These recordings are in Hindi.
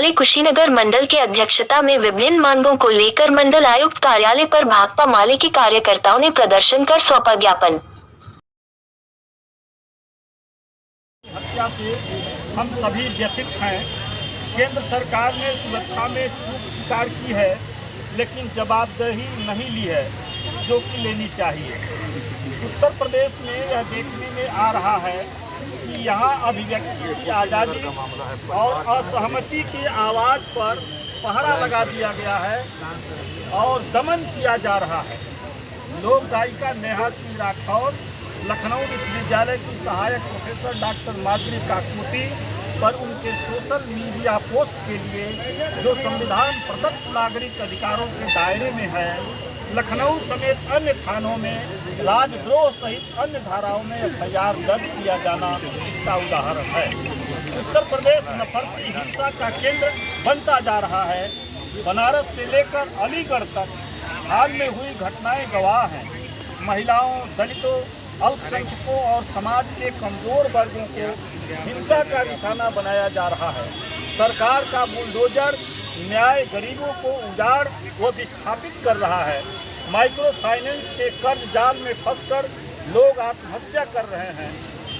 जिले कुशीनगर मंडल के अध्यक्षता में विभिन्न मांगों को लेकर मंडल आयुक्त कार्यालय पर भाकपा माले के कार्यकर्ताओं ने प्रदर्शन कर सौंपा ज्ञापन। हत्या से हम सभी व्यथित हैं। केंद्र सरकार ने सुरक्षा में चूक स्वीकार की है, लेकिन जवाबदेही नहीं ली है जो कि लेनी चाहिए। उत्तर प्रदेश में यह देखने में आ रहा है कि यहाँ अभिव्यक्ति की आज़ादी और असहमति की आवाज़ पर पहरा लगा दिया गया है और दमन किया जा रहा है। लोक गायिका नेहा सिंह राठौर लखनऊ विश्वविद्यालय की सहायक प्रोफेसर डॉक्टर माधुरी काकूती पर उनके सोशल मीडिया पोस्ट के लिए जो संविधान प्रदत्त नागरिक अधिकारों के दायरे में है, लखनऊ समेत अन्य थानों में राजद्रोह सहित अन्य धाराओं में एफआईआर दर्ज किया जाना इसका उदाहरण है। उत्तर प्रदेश नफरत की हिंसा का केंद्र बनता जा रहा है। बनारस से लेकर अलीगढ़ तक हाल में हुई घटनाएं गवाह हैं। महिलाओं, दलितों, अल्पसंख्यकों और समाज के कमजोर वर्गों को हिंसा का निशाना बनाया जा रहा है। सरकार का बुलडोजर न्याय गरीबों को उजाड़ व विस्थापित कर रहा है। माइक्रो फाइनेंस के कर्ज जाल में फंसकर लोग आत्महत्या कर रहे हैं।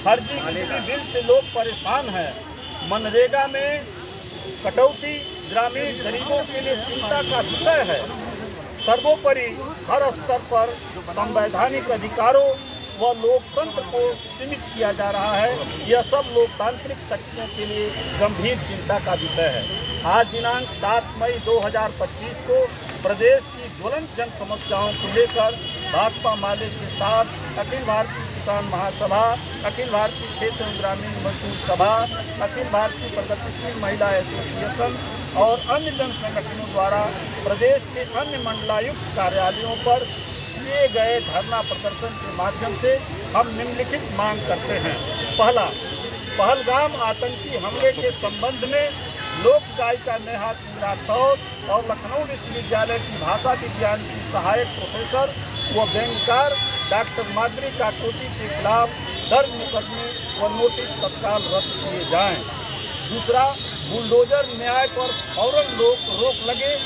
फर्जी बिजली बिल से लोग परेशान हैं। मनरेगा में कटौती ग्रामीण गरीबों के लिए चिंता का विषय है। सर्वोपरि हर स्तर पर संवैधानिक अधिकारों व लोकतंत्र को सीमित किया जा रहा है। यह सब लोकतांत्रिक शक्तियों के लिए गंभीर चिंता का विषय है। आज दिनांक 7 मई 2025 को प्रदेश की ज्वलंत जन समस्याओं को लेकर भाकपा माले के साथ अखिल भारतीय किसान महासभा, अखिल भारतीय क्षेत्र एवं ग्रामीण मजदूर सभा, अखिल भारतीय प्रगतिशील महिला एसोसिएशन और अन्य जन संगठनों द्वारा प्रदेश के अन्य मंडलायुक्त कार्यालयों पर किए गए धरना प्रदर्शन के माध्यम से हम निम्नलिखित मांग करते हैं। पहला, पहलगाम आतंकी हमले के संबंध में लोक गायिका नेहा सिंह राठौर और लखनऊ विश्वविद्यालय की भाषा विज्ञान की सहायक प्रोफेसर व व्यंग्यकार डॉक्टर माधुरी काकूती के खिलाफ दर्ज मुकदमे व नोटिस तत्काल रद्द किए जाएं। दूसरा, बुलडोजर न्याय पर फौरन रोक लगे।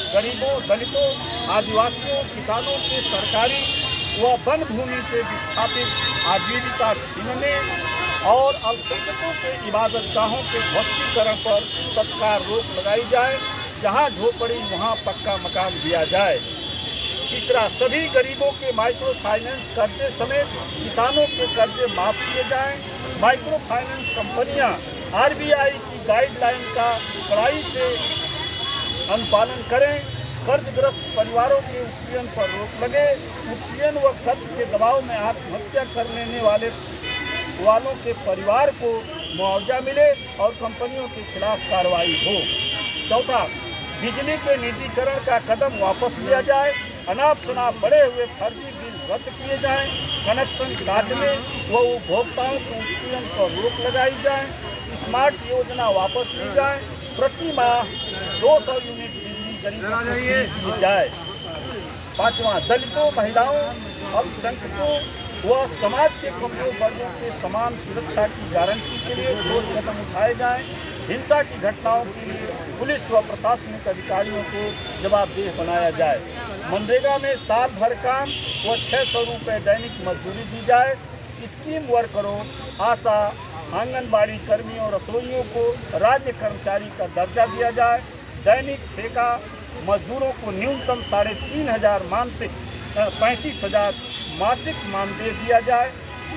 गरीबों, दलितों, आदिवासियों, किसानों के सरकारी व वन भूमि से विस्थापित आजीविका छीनने और अल्पसंख्यकों के इबादतगाहों के ध्वस्तीकरण पर तत्काल रोक लगाई जाए। जहां झोपड़ी वहां पक्का मकान दिया जाए। तीसरा, सभी गरीबों के माइक्रो फाइनेंस कर्जे समेत किसानों के कर्जे माफ किए जाएं। माइक्रो फाइनेंस कंपनियां आरबीआई की गाइडलाइन का कड़ाई से अनुपालन करें। कर्जग्रस्त परिवारों के उत्पीड़न पर रोक लगे। उत्पीड़न व कर्ज के दबाव में आत्महत्या कर लेने वालों के परिवार को मुआवजा मिले और कंपनियों के खिलाफ कार्रवाई हो। चौथा, बिजली के निजीकरण का कदम वापस लिया जाए। अनाप शनाप बढ़े हुए फर्जी बिल रद्द किए जाएं। कनेक्शन काटने व उपभोक्ताओं के उत्पीड़न पर रोक लगाई जाए। स्मार्ट योजना वापस ली जाए। प्रति माह 200 यूनिट बिजली गरीबों को दी जाए। पांचवा, दलितों, महिलाओं, अल्पसंख्यकों व समाज के कमजोर वर्गों के समान सुरक्षा की गारंटी के लिए ठोस कदम उठाए जाएं। हिंसा की घटनाओं के लिए पुलिस व प्रशासनिक अधिकारियों को जवाबदेह बनाया जाए। मनरेगा में साल भर काम व 600 रुपये दैनिक मजदूरी दी जाए। स्कीम वर्करों, आशा, आंगनबाड़ी कर्मियों, रसोइयों को राज्य कर्मचारी का दर्जा दिया जाए। दैनिक ठेका मजदूरों को न्यूनतम 3,500 मासिक 35,000 मासिक मानदेय दिया जाए।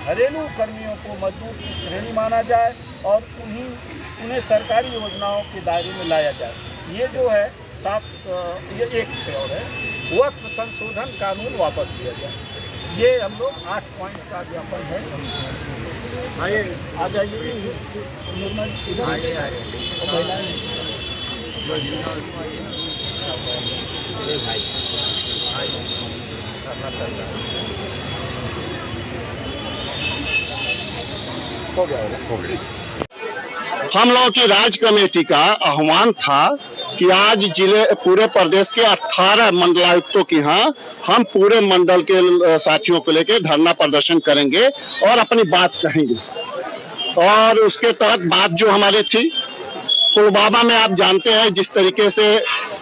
घरेलू कर्मियों को मजदूर की श्रेणी माना जाए और उन्हें सरकारी योजनाओं के दायरे में लाया जाए। ये जो है ये एक और है, वक्फ संशोधन कानून वापस लिया जाए। ये हम लोग 8 पॉइंट का ज्ञापन है। आइए आ जाइए। हम लोगों की राज्य कमेटी का आह्वान था कि आज जिले पूरे प्रदेश के 18 मंडलायुक्तों के यहाँ हम पूरे मंडल के साथियों को लेकर धरना प्रदर्शन करेंगे और अपनी बात कहेंगे। और उसके तहत बात जो हमारी थी पुलवामा में आप जानते हैं जिस तरीके से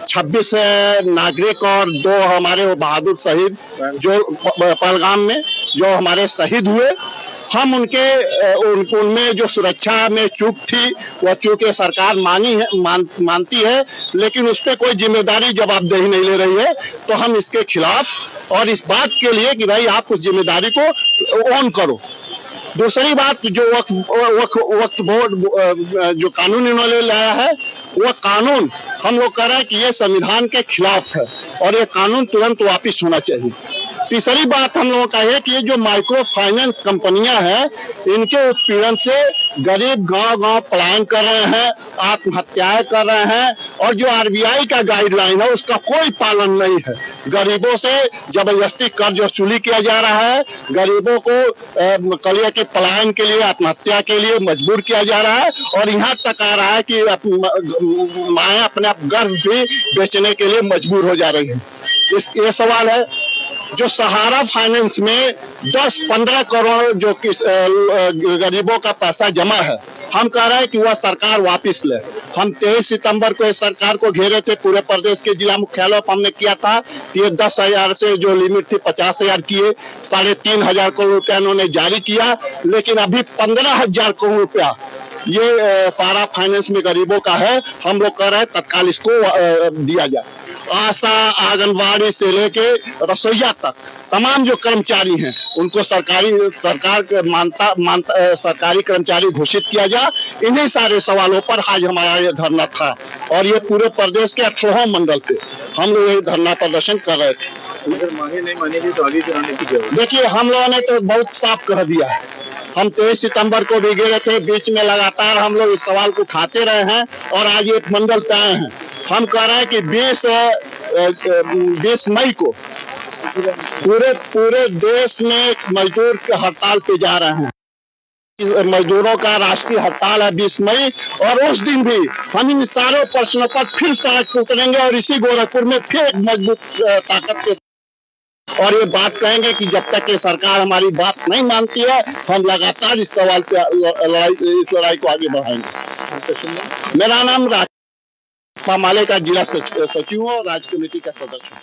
26 नागरिक और 2 हमारे वो बहादुर शहीद जो पहलगाम में जो हमारे शहीद हुए, हम उनमें जो सुरक्षा में चूक थी वह चूक सरकार मानती है, लेकिन उस पर कोई जिम्मेदारी जवाबदेही नहीं ले रही है। तो हम इसके खिलाफ और इस बात के लिए कि भाई आप उस जिम्मेदारी को ऑन करो। दूसरी बात, जो वक्फ बोर्ड जो कानून इन्होंने लाया है, वह कानून हम लोग कह रहे हैं कि ये संविधान के खिलाफ है और ये कानून तुरंत वापिस होना चाहिए। तीसरी बात हम लोगों का है कि ये जो माइक्रो फाइनेंस कंपनियां हैं, इनके उत्पीड़न से गरीब गांव-गांव पलायन कर रहे हैं, आत्महत्याएं कर रहे हैं और जो आरबीआई का गाइडलाइन है उसका कोई पालन नहीं है। गरीबों से जबरदस्ती कर्ज वसूली किया जा रहा है, गरीबों को कलिया के पलायन के लिए, आत्महत्या के लिए मजबूर किया जा रहा है और यहाँ तक आ रहा है कि माएँ अपने गर्भ भी बेचने के लिए मजबूर हो जा रही है। ये सवाल है, जो सहारा फाइनेंस में 10-15 करोड़ जो गरीबों का पैसा जमा है, हम कह रहे हैं कि वह सरकार वापस ले। हम 23 सितंबर को इस सरकार को घेरे थे, पूरे प्रदेश के जिला मुख्यालयों पर हमने किया था कि ये 10,000 से जो लिमिट थी 50,000 किए, 3,500 करोड़ रुपया उन्होंने जारी किया, लेकिन अभी 15,000 करोड़ रुपया ये सारा फाइनेंस में गरीबों का है। हम लोग कह रहे हैं तत्काल इसको दिया जाए। आशा, आंगनबाड़ी से लेके रसोईया तक तमाम जो कर्मचारी हैं उनको सरकारी कर्मचारी घोषित किया जाए। इन्हीं सारे सवालों पर आज हमारा ये धरना था और ये पूरे प्रदेश के 18 मंडल पे हम लोग ये धरना प्रदर्शन कर रहे थे। अगर मांगे नहीं मानेगी तो आगे चलाने की जरूरत। देखिए, हम लोगों ने तो बहुत साफ कह दिया है। हम 23 सितंबर को भी गए थे, बीच में लगातार हम लोग इस सवाल को उठाते रहे हैं और आज ये मंडल पे आए हैं। हम कह रहे हैं कि 20 मई को पूरे देश में मजदूर हड़ताल पे जा रहे हैं। मजदूरों का राष्ट्रीय हड़ताल है 20 मई और उस दिन भी हम इन सारे प्रश्नों पर फिर सड़क पर उतरेंगे और इसी गोरखपुर में फिर एक मजबूत ताकत के और ये बात कहेंगे कि जब तक ये सरकार हमारी बात नहीं मानती है, हम लगातार इस सवाल पे इस लड़ाई को आगे बढ़ाएंगे। मेरा नाम राजपा माले का जिला सचिव और राज्य कमेटी का सदस्य हूँ।